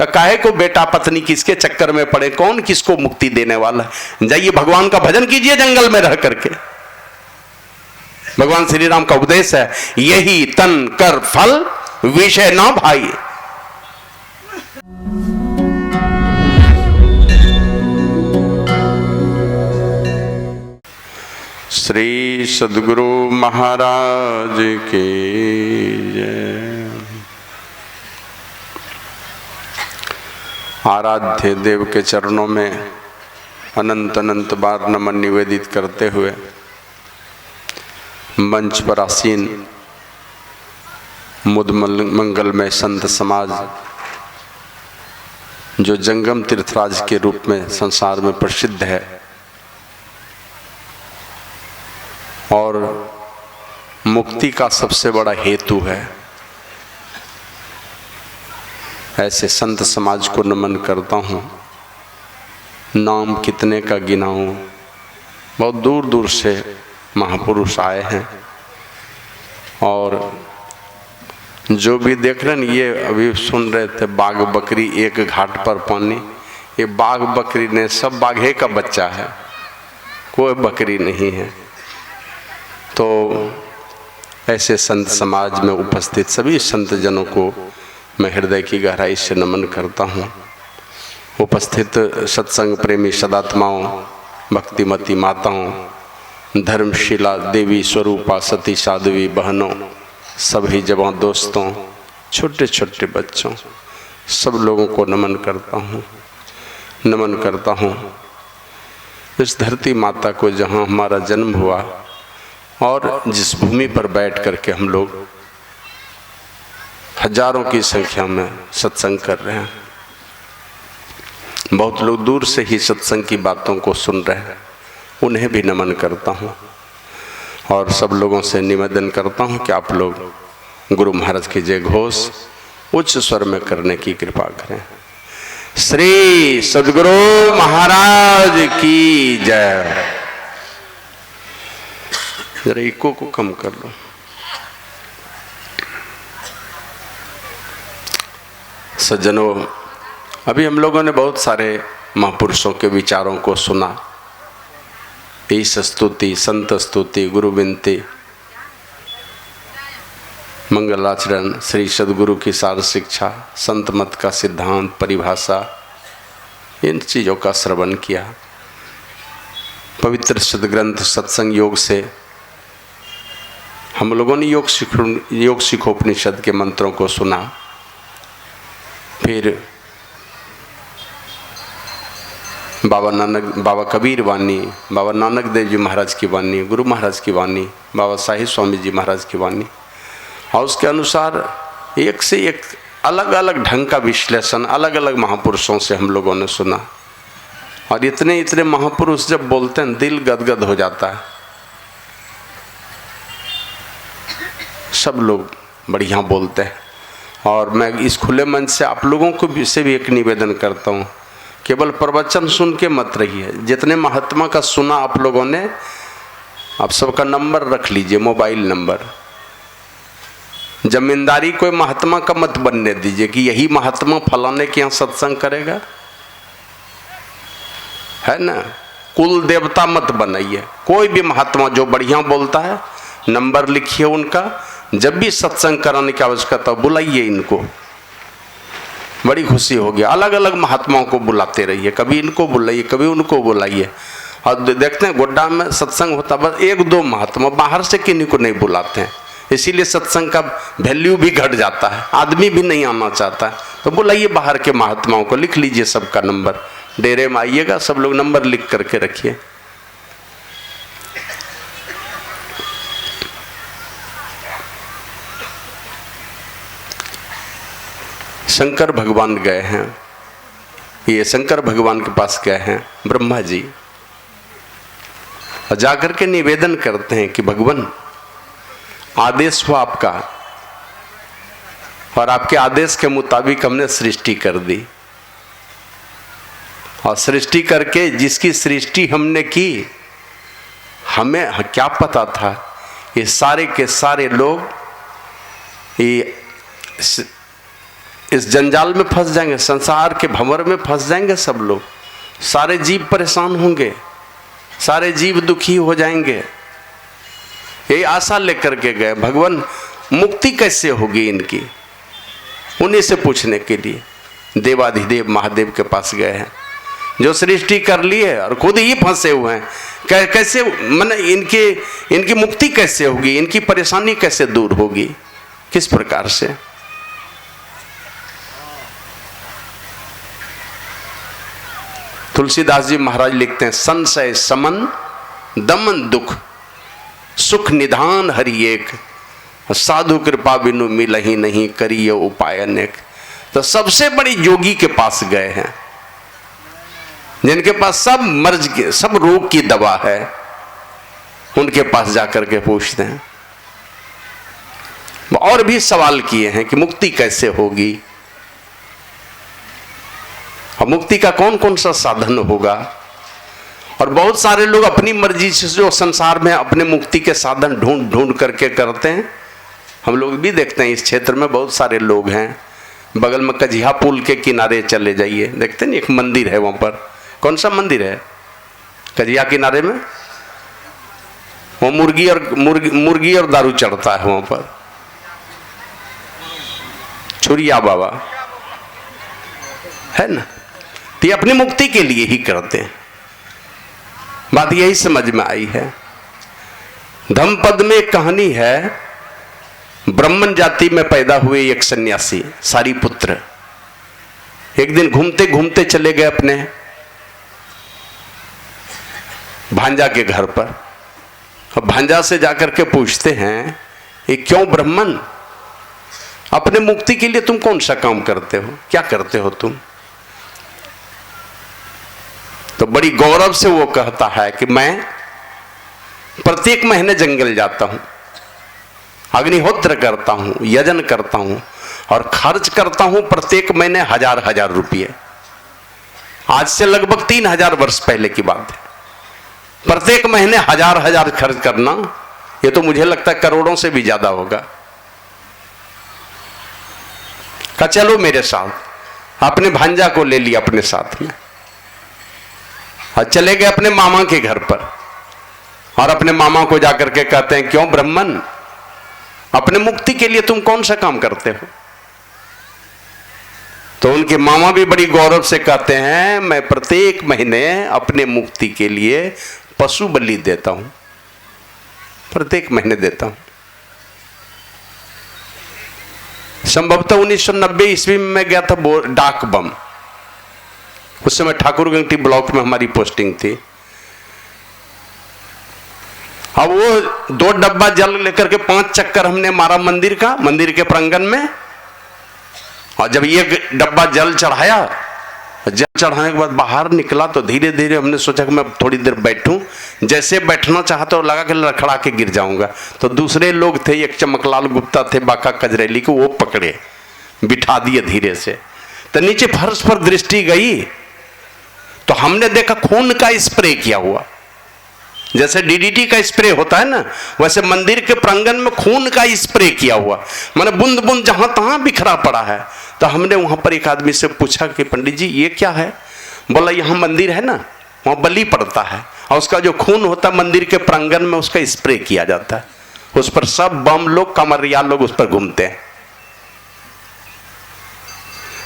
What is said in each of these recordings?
काहे को बेटा पत्नी किसके चक्कर में पड़े, कौन किसको मुक्ति देने वाला है। जाइए भगवान का भजन कीजिए जंगल में रह करके। भगवान श्री राम का उपदेश है, यही तन कर फल विषय ना भाई। श्री सद्गुरु महाराज के जय। आराध्य देव के चरणों में अनंत अनंत बार नमन निवेदित करते हुए मंच पर आसीन मुद मंगलमय संत समाज, जो जंगम तीर्थराज के रूप में संसार में प्रसिद्ध है और मुक्ति का सबसे बड़ा हेतु है, ऐसे संत समाज को नमन करता हूँ। नाम कितने का गिनाऊं, बहुत दूर दूर से महापुरुष आए हैं और जो भी देख रहे हैं, ये अभी सुन रहे थे बाघ बकरी एक घाट पर पानी, ये बाघ बकरी ने सब बाघे का बच्चा है, कोई बकरी नहीं है। तो ऐसे संत समाज में उपस्थित सभी संत जनों को मैं हृदय की गहराई से नमन करता हूँ। उपस्थित सत्संग प्रेमी सदात्माओं, भक्तिमती माताओं, धर्मशिला देवी स्वरूपा सती साध्वी बहनों, सभी जवान दोस्तों, छोटे छोटे बच्चों, सब लोगों को नमन करता हूँ। इस धरती माता को जहाँ हमारा जन्म हुआ और जिस भूमि पर बैठ करके हम लोग हजारों की संख्या में सत्संग कर रहे हैं, बहुत लोग दूर से ही सत्संग की बातों को सुन रहे हैं, उन्हें भी नमन करता हूँ और सब लोगों से निवेदन करता हूँ कि आप लोग गुरु महाराज की जय घोष उच्च स्वर में करने की कृपा करें। श्री सद्गुरु महाराज की जय। जरा इको को कम कर लो। सज्जनों, अभी हम लोगों ने बहुत सारे महापुरुषों के विचारों को सुना। ईश स्तुति, संत स्तुति, गुरु विनती, मंगलाचरण, श्री सद्गुरु की सार शिक्षा, संत मत का सिद्धांत, परिभाषा, इन चीज़ों का श्रवण किया। पवित्र सद्ग्रंथ सत्संग योग से हम लोगों ने योग सिखोपनिषद के मंत्रों को सुना। फिर बाबा कबीर वाणी, बाबा नानक देव जी महाराज की वाणी, गुरु महाराज की वाणी, बाबा साहिब स्वामी जी महाराज की वाणी, और उसके अनुसार एक से एक अलग अलग ढंग का विश्लेषण अलग अलग महापुरुषों से हम लोगों ने सुना। और इतने इतने महापुरुष जब बोलते हैं दिल गदगद हो जाता है। सब लोग बढ़िया बोलते हैं और मैं इस खुले मंच से आप लोगों को भी से भी एक निवेदन करता हूँ, केवल प्रवचन सुन के मत रहिए। जितने महात्मा का सुना आप लोगों ने, आप सबका नंबर रख लीजिए, मोबाइल नंबर। जमींदारी कोई महात्मा का मत बनने दीजिए कि यही महात्मा फलाने के यहाँ सत्संग करेगा, है ना। कुल देवता मत बनाइए। कोई भी महात्मा जो बढ़िया बोलता है, नंबर लिखिए उनका। जब भी सत्संग कराने की आवश्यकता बुलाइए इनको, बड़ी खुशी होगी। अलग अलग महात्माओं को बुलाते रहिए, कभी इनको बुलाइए, कभी उनको बुलाइए। और देखते हैं गोड्डा में सत्संग होता, बस एक दो महात्मा, बाहर से किन्हीं को नहीं बुलाते हैं। इसीलिए सत्संग का वैल्यू भी घट जाता है, आदमी भी नहीं आना चाहता है। तो बुलाइए बाहर के महात्माओं को, लिख लीजिए सबका नंबर। डेरे में आइएगा, सब लोग नंबर लिख करके रखिए। शंकर भगवान गए हैं, ये शंकर भगवान के पास गए हैं ब्रह्मा जी, और जाकर के निवेदन करते हैं कि भगवान आदेश हुआ आपका, और आपके आदेश के मुताबिक हमने सृष्टि कर दी। और सृष्टि करके जिसकी सृष्टि हमने की, हमें क्या पता था ये सारे के सारे लोग ये इस जंजाल में फंस जाएंगे, संसार के भंवर में फंस जाएंगे सब लोग, सारे जीव परेशान होंगे, सारे जीव दुखी हो जाएंगे। यही आशा लेकर के गए भगवान, मुक्ति कैसे होगी इनकी, उन्हीं से पूछने के लिए देवाधिदेव महादेव के पास गए हैं, जो सृष्टि कर ली है और खुद ही फंसे हुए हैं। कैसे मन इनकी मुक्ति कैसे होगी, इनकी परेशानी कैसे दूर होगी, किस प्रकार से। तुलसीदास जी महाराज लिखते हैं, संशय समन दमन दुख सुख निधान हरि एक, साधु कृपा बिनु मिलहि नहीं करिए उपाय अनेक। तो सबसे बड़ी योगी के पास गए हैं, जिनके पास सब मर्ज के सब रोग की दवा है, उनके पास जाकर के पूछते हैं। और भी सवाल किए हैं कि मुक्ति कैसे होगी और मुक्ति का कौन कौन सा साधन होगा। और बहुत सारे लोग अपनी मर्जी से जो संसार में अपने मुक्ति के साधन ढूंढ ढूंढ करके करते हैं। हम लोग भी देखते हैं इस क्षेत्र में बहुत सारे लोग हैं। बगल में कजिया पुल के किनारे चले जाइए, देखते हैं एक मंदिर है वहां पर। कौन सा मंदिर है कजिया किनारे में? वो मुर्गी और दारू चढ़ता है वहां पर, छुरिया बाबा है ना। तो ये अपनी मुक्ति के लिए ही करते हैं। बात यही समझ में आई है। धम्मपद में एक कहानी है, ब्राह्मण जाति में पैदा हुए एक सन्यासी सारीपुत्र एक दिन घूमते घूमते चले गए अपने भांजा के घर पर। अब भांजा से जाकर के पूछते हैं, ये क्यों ब्राह्मण, अपने मुक्ति के लिए तुम कौन सा काम करते हो, क्या करते हो तुम? तो बड़ी गौरव से वो कहता है कि मैं प्रत्येक महीने जंगल जाता हूं, अग्निहोत्र करता हूं, यजन करता हूं और खर्च करता हूं प्रत्येक महीने 1000 रुपये। आज से लगभग 3000 वर्ष पहले की बात है। प्रत्येक महीने 1000 खर्च करना, ये तो मुझे लगता है करोड़ों से भी ज्यादा होगा। कहा चलो मेरे साथ। अपने भांजा को ले लिया अपने साथ में और चले गए अपने मामा के घर पर। और अपने मामा को जाकर के कहते हैं, क्यों ब्राह्मण, अपने मुक्ति के लिए तुम कौन सा काम करते हो? तो उनके मामा भी बड़ी गौरव से कहते हैं, मैं प्रत्येक महीने अपने मुक्ति के लिए पशु बलि देता हूं, प्रत्येक महीने देता हूं। संभवतः 1990 ईस्वी में मैं गया था डाक बम। उस समय ठाकुरगंटी ब्लॉक में हमारी पोस्टिंग थी। अब वो 2 डब्बा जल लेकर के 5 चक्कर हमने मारा मंदिर के प्रांगण में। और जब ये डब्बा जल चढ़ाया, जल चढ़ाने के बाद बाहर निकला तो धीरे धीरे हमने सोचा कि मैं थोड़ी देर बैठूं। जैसे बैठना चाहता तो लगा कि लड़खड़ा के गिर जाऊंगा। तो दूसरे लोग थे, एक चमकलाल गुप्ता थे बाका कजरेली को, वो पकड़े बिठा दिए धीरे से। तो नीचे फर्श पर दृष्टि गई तो हमने देखा खून का स्प्रे किया हुआ, जैसे डीडीटी का स्प्रे होता है ना, वैसे मंदिर के प्रांगण में खून का स्प्रे किया हुआ, माने बूंद बूंद जहां तहां बिखरा पड़ा है। तो हमने वहां पर एक आदमी से पूछा कि पंडित जी ये क्या है? बोला यहाँ मंदिर है ना, वहां बलि पड़ता है और उसका जो खून होता है मंदिर के प्रांगण में उसका स्प्रे किया जाता है। उस पर सब बम लोग, कमरिया लोग उस पर घूमते हैं।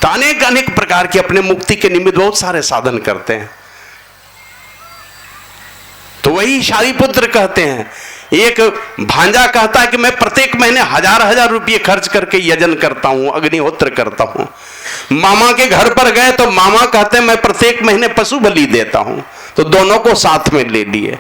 तो अनेक अनेक प्रकार के अपने मुक्ति के निमित्त बहुत सारे साधन करते हैं। तो वही शारीपुत्र कहते हैं, एक भांजा कहता है कि मैं प्रत्येक महीने 1000 रुपये खर्च करके यजन करता हूं, अग्निहोत्र करता हूं। मामा के घर पर गए तो मामा कहते हैं मैं प्रत्येक महीने पशु बलि देता हूं। तो दोनों को साथ में ले लिए,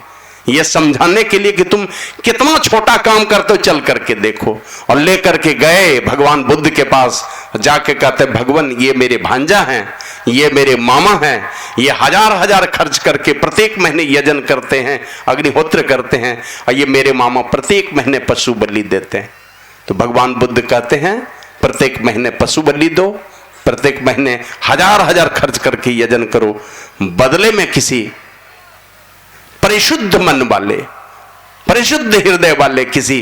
ये समझाने के लिए कि तुम कितना छोटा काम करते हो, चल करके देखो। और ले करके गए भगवान बुद्ध के पास, जाके कहते भगवान ये मेरे भांजा हैं, ये मेरे मामा हैं, ये 1000 खर्च करके प्रत्येक महीने यजन करते हैं, अग्निहोत्र करते हैं, और ये मेरे मामा प्रत्येक महीने पशु बलि देते हैं। तो भगवान बुद्ध कहते हैं प्रत्येक महीने पशु बलि दो, प्रत्येक महीने 1000 खर्च करके यजन करो। बदले में किसी परिशुद्ध मन वाले, परिशुद्ध हृदय वाले किसी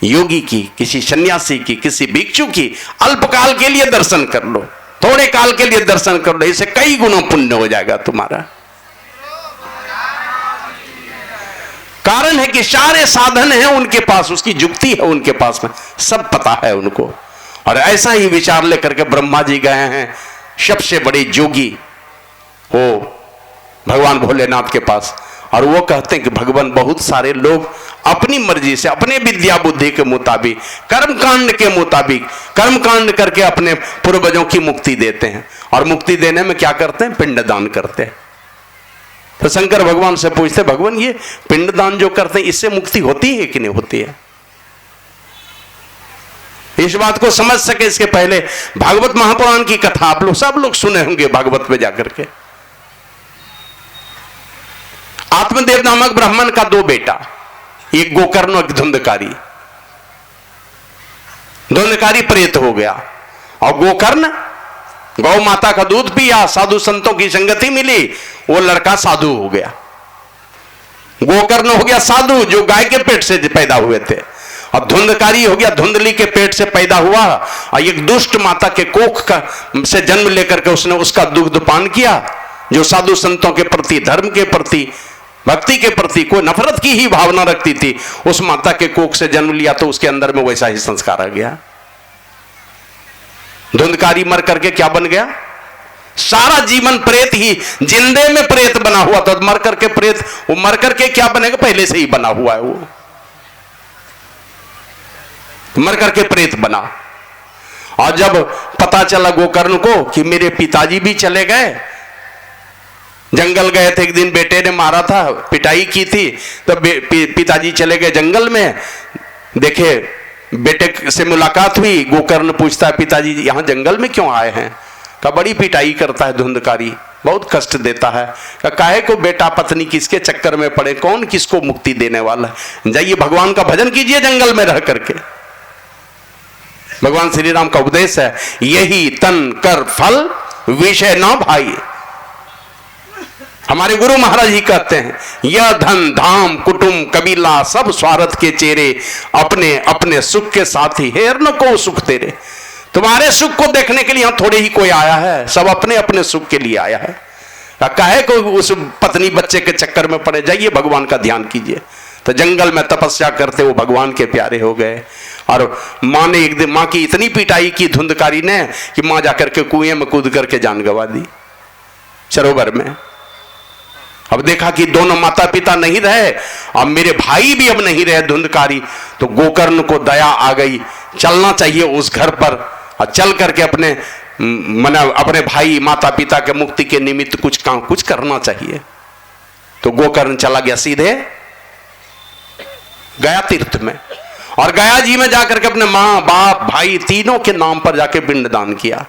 योगी की, किसी सन्यासी की, किसी भिक्षु की अल्पकाल के लिए दर्शन कर लो, थोड़े काल के लिए दर्शन कर लो, इससे कई गुना पुण्य हो जाएगा तुम्हारा। कारण है कि सारे साधन हैं उनके पास, उसकी जुक्ति है उनके पास में, सब पता है उनको। और ऐसा ही विचार लेकर के ब्रह्मा जी गए हैं सबसे बड़े जोगी हो भगवान भोलेनाथ के पास, और वो कहते हैं कि भगवान बहुत सारे लोग अपनी मर्जी से, अपने विद्या बुद्धि के मुताबिक, कर्मकांड के मुताबिक कर्मकांड करके अपने पूर्वजों की मुक्ति देते हैं। और मुक्ति देने में क्या करते हैं? पिंडदान करते हैं। तो शंकर भगवान से पूछते, भगवान ये पिंडदान जो करते हैं इससे मुक्ति होती है कि नहीं होती है? इस बात को समझ सके इसके पहले भागवत महापुराण की कथा आप लोग सब लोग सुने होंगे भागवत में जाकर के। आत्मदेव नामक ब्राह्मण का 2 बेटा, एक गोकर्ण और एक धुंधकारी। धुंधकारी प्रेत हो गया और गोकर्ण गौ माता का दूध पिया, साधु संतों की संगति मिली, वो लड़का साधु हो गया। गोकर्ण हो गया साधु जो गाय के पेट से पैदा हुए थे, और धुंधकारी हो गया धुंधली के पेट से पैदा हुआ, और एक दुष्ट माता के कोख का से जन्म लेकर के उसने उसका दुग्ध पान किया। जो साधु संतों के प्रति, धर्म के प्रति, भक्ति के प्रति कोई नफरत की ही भावना रखती थी, उस माता के कोख से जन्म लिया तो उसके अंदर में वैसा ही संस्कार आ गया। धुंधकारी मर करके क्या बन गया? सारा जीवन प्रेत ही, जिंदे में प्रेत बना हुआ था, मर करके प्रेत, वो मर करके क्या बनेगा? पहले से ही बना हुआ है, वो मर करके प्रेत बना। और जब पता चला गोकर्ण को कि मेरे पिताजी भी चले गए, जंगल गए थे, एक दिन बेटे ने मारा था, पिटाई की थी, तो पिताजी चले गए जंगल में, देखे बेटे से मुलाकात हुई। गोकर्ण पूछता है, पिताजी यहां जंगल में क्यों आए हैं? का बड़ी पिटाई करता है धुंधकारी, बहुत कष्ट देता है। काहे को बेटा पत्नी किसके चक्कर में पड़े, कौन किसको मुक्ति देने वाला है? जाइए भगवान का भजन कीजिए जंगल में रह करके। भगवान श्री राम का उपदेश है, यही तन कर फल विषय न भाई। हमारे गुरु महाराज ही कहते हैं, यह धन धाम कुटुंब कबीला सब स्वार्थ के चेहरे, अपने अपने सुख के साथी, हेर न को सुख तेरे। तुम्हारे सुख को देखने के लिए यहां थोड़े ही कोई आया है, सब अपने अपने सुख के लिए आया है। काहे को उस पत्नी बच्चे के चक्कर में पड़े? जाइए भगवान का ध्यान कीजिए। तो जंगल में तपस्या करते वो भगवान के प्यारे हो गए। और माँ ने एक दिन, माँ की इतनी पिटाई की धुंधकारी ने कि माँ जाकर के कुएं में कूद करके जान गंवा दी, सरोवर में। अब देखा कि दोनों माता पिता नहीं रहे, अब मेरे भाई भी अब नहीं रहे धुंधकारी, तो गोकर्ण को दया आ गई, चलना चाहिए उस घर पर, और चल करके अपने अपने भाई माता पिता के मुक्ति के निमित्त कुछ करना चाहिए। तो गोकर्ण चला गया सीधे गया तीर्थ में, और गया जी में जाकर के अपने मां बाप भाई तीनों के नाम पर जाके पिंडदान किया।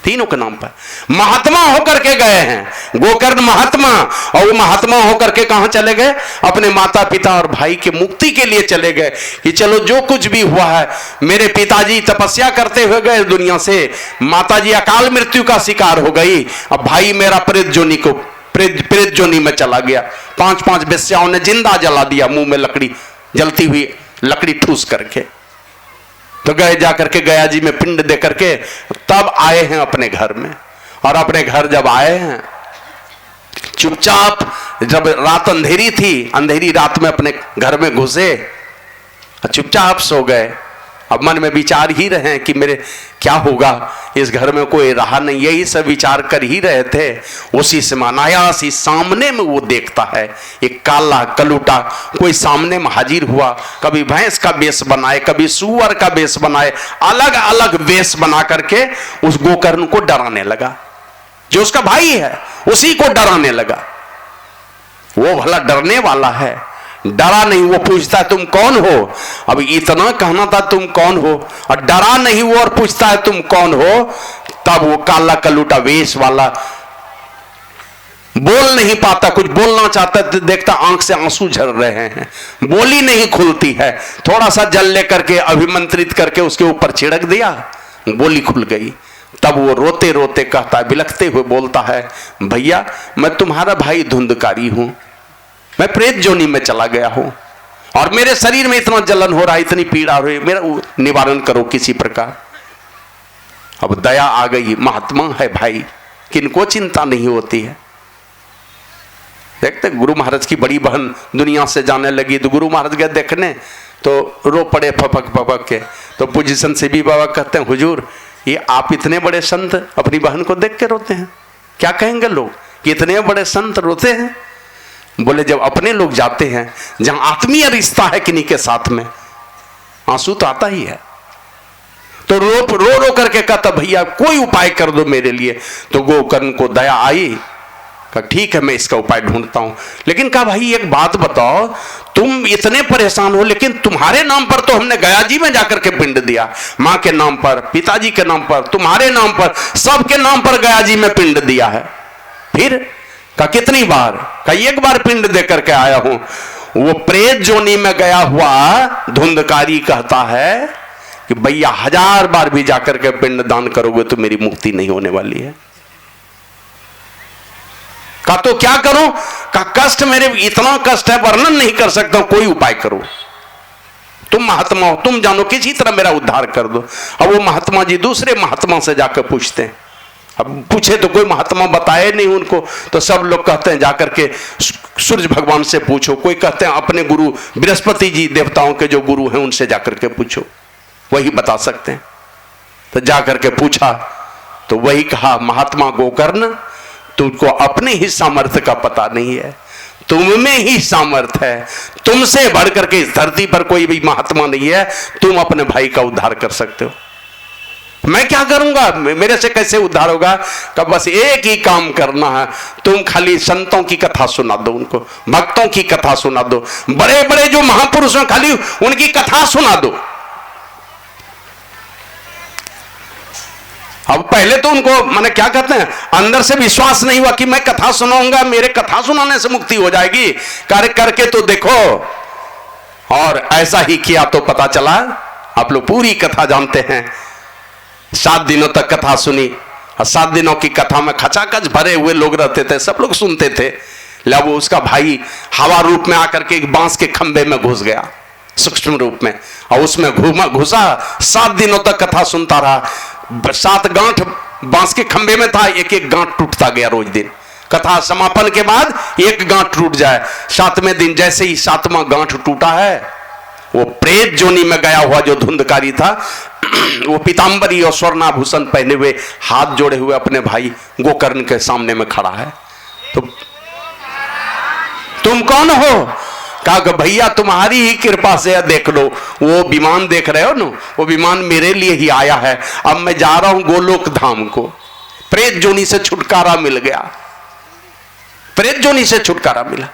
तीनों के नाम पर महात्मा होकर के गए हैं गोकर्ण महात्मा, और वो महात्मा होकर के कहां चले गए? अपने माता पिता और भाई के मुक्ति के लिए चले गए कि चलो जो कुछ भी हुआ है, मेरे पिताजी तपस्या करते हुए गए दुनिया से, माताजी अकाल मृत्यु का शिकार हो गई, अब भाई मेरा प्रेत जोनी में चला गया। 5 वेश्याओं ने जिंदा जला दिया, मुंह में लकड़ी, जलती हुई लकड़ी ठूस करके। तो गए जाकर के गया जी में पिंड दे करके तब आए हैं अपने घर में। और अपने घर जब आए हैं चुपचाप, जब रात अंधेरी थी, अंधेरी रात में अपने घर में घुसे, चुपचाप सो गए। अब मन में विचार ही रहे कि मेरे क्या होगा, इस घर में कोई रहा नहीं, यही सब विचार कर ही रहे थे। उसी से अनायास ही सामने में वो देखता है एक काला कलूटा कोई सामने में हाजिर हुआ, कभी भैंस का वेश बनाए, कभी सुअर का वेश बनाए, अलग अलग वेश बना करके उस गोकर्ण को डराने लगा। जो उसका भाई है उसी को डराने लगा। वो भला डरने वाला है, डरा नहीं। वो पूछता है तुम कौन हो? अब इतना कहना था तुम कौन हो, और डरा नहीं वो और पूछता है तुम कौन हो। तब वो काला कलूटा वेश वाला बोल नहीं पाता, कुछ बोलना चाहता है तो देखता आंख से आंसू झर रहे हैं, बोली नहीं खुलती है। थोड़ा सा जल लेकर के अभिमंत्रित करके उसके ऊपर छिड़क दिया, बोली खुल गई। तब वो रोते रोते कहता है, बिलखते हुए बोलता है, भैया मैं तुम्हारा भाई धुंधकारी हूं, मैं प्रेत जोनी में चला गया हूं, और मेरे शरीर में इतना जलन हो रहा है, इतनी पीड़ा हो रही है, मेरा निवारण करो किसी प्रकार। अब दया आ गई, महात्मा है भाई, किनको चिंता नहीं होती है। देखते गुरु महाराज की बड़ी बहन दुनिया से जाने लगी, तो गुरु महाराज गए देखने, तो रो पड़े फपक फपक के। तो पोजीशन से भी बाबा कहते हैं, हुजूर ये आप इतने बड़े संत अपनी बहन को देख के रोते हैं, क्या कहेंगे लोग कि इतने बड़े संत रोते हैं। बोले जब अपने लोग जाते हैं जहां आत्मीय रिश्ता है किन्हीं के साथ में, आंसू तो आता ही है। तो रो रो करके कहता भैया कोई उपाय कर दो मेरे लिए। तो गोकर्ण को दया आई, कहा ठीक है मैं इसका उपाय ढूंढता हूं। लेकिन कहा भाई एक बात बताओ, तुम इतने परेशान हो, लेकिन तुम्हारे नाम पर तो हमने गया जी में जाकर के पिंड दिया, मां के नाम पर, पिताजी के नाम पर, तुम्हारे नाम पर, सबके नाम पर गया जी में पिंड दिया है। फिर कहा कितनी बार? कहा एक बार पिंड दे करके आया हूं। वो प्रेत जोनी में गया हुआ धुंधकारी कहता है कि भैया 1000 बार भी जाकर के पिंड दान करोगे तो मेरी मुक्ति नहीं होने वाली है। कहा तो क्या करूं? कहा कष्ट मेरे इतना कष्ट है वर्णन नहीं कर सकता, कोई उपाय करो, तुम महात्मा हो, तुम जानो, किसी तरह मेरा उद्धार कर दो। अब वो महात्मा जी दूसरे महात्मा से जाकर पूछते हैं। अब पूछे तो कोई महात्मा बताए नहीं उनको, तो सब लोग कहते हैं जाकर के सूर्य भगवान से पूछो, कोई कहते हैं अपने गुरु बृहस्पति जी देवताओं के जो गुरु हैं उनसे जाकर के पूछो, वही बता सकते हैं। तो जाकर के पूछा तो वही कहा महात्मा गोकर्ण तुमको अपने ही सामर्थ्य का पता नहीं है, तुम में ही सामर्थ्य है, तुमसे बढ़ करके इस धरती पर कोई भी महात्मा नहीं है, तुम अपने भाई का उद्धार कर सकते हो। मैं क्या करूंगा, मेरे से कैसे उद्धार होगा? कब बस एक ही काम करना है, तुम खाली संतों की कथा सुना दो, उनको भक्तों की कथा सुना दो, बड़े बड़े जो महापुरुष हैं खाली उनकी कथा सुना दो। अब पहले तो उनको माने क्या कहते हैं, अंदर से विश्वास नहीं हुआ कि मैं कथा सुनाऊंगा, मेरे कथा सुनाने से मुक्ति हो जाएगी, कार्य करके तो देखो। और ऐसा ही किया तो पता चला, आप लोग पूरी कथा जानते हैं। 7 दिनों तक कथा सुनी, और 7 दिनों की कथा में खचाखच भरे हुए लोग रहते थे, सब लोग सुनते थे। वो उसका भाई हवा रूप में आकर के एक बांस के खंभे में घुस गया सूक्ष्म रूप में, और उसमें घुसा 7 दिनों तक कथा सुनता रहा। 7 गांठ बांस के खंभे में था, एक एक गांठ टूटता गया रोज दिन। कथा समापन के बाद एक गांठ टूट जाए, 7वें दिन जैसे ही 7वां गांठ टूटा है, वो प्रेत जोनी में गया हुआ जो धुंधकारी था, वो पीतांबरी और स्वर्णाभूषण पहने हुए हाथ जोड़े हुए अपने भाई गोकर्ण के सामने में खड़ा है। तो तुम कौन हो? कहा भैया तुम्हारी ही कृपा से देख लो, वो विमान देख रहे हो ना, वो विमान मेरे लिए ही आया है। अब मैं जा रहा हूं गोलोक धाम को, प्रेत जोनी से छुटकारा मिल गया, प्रेत जोनी से छुटकारा मिला।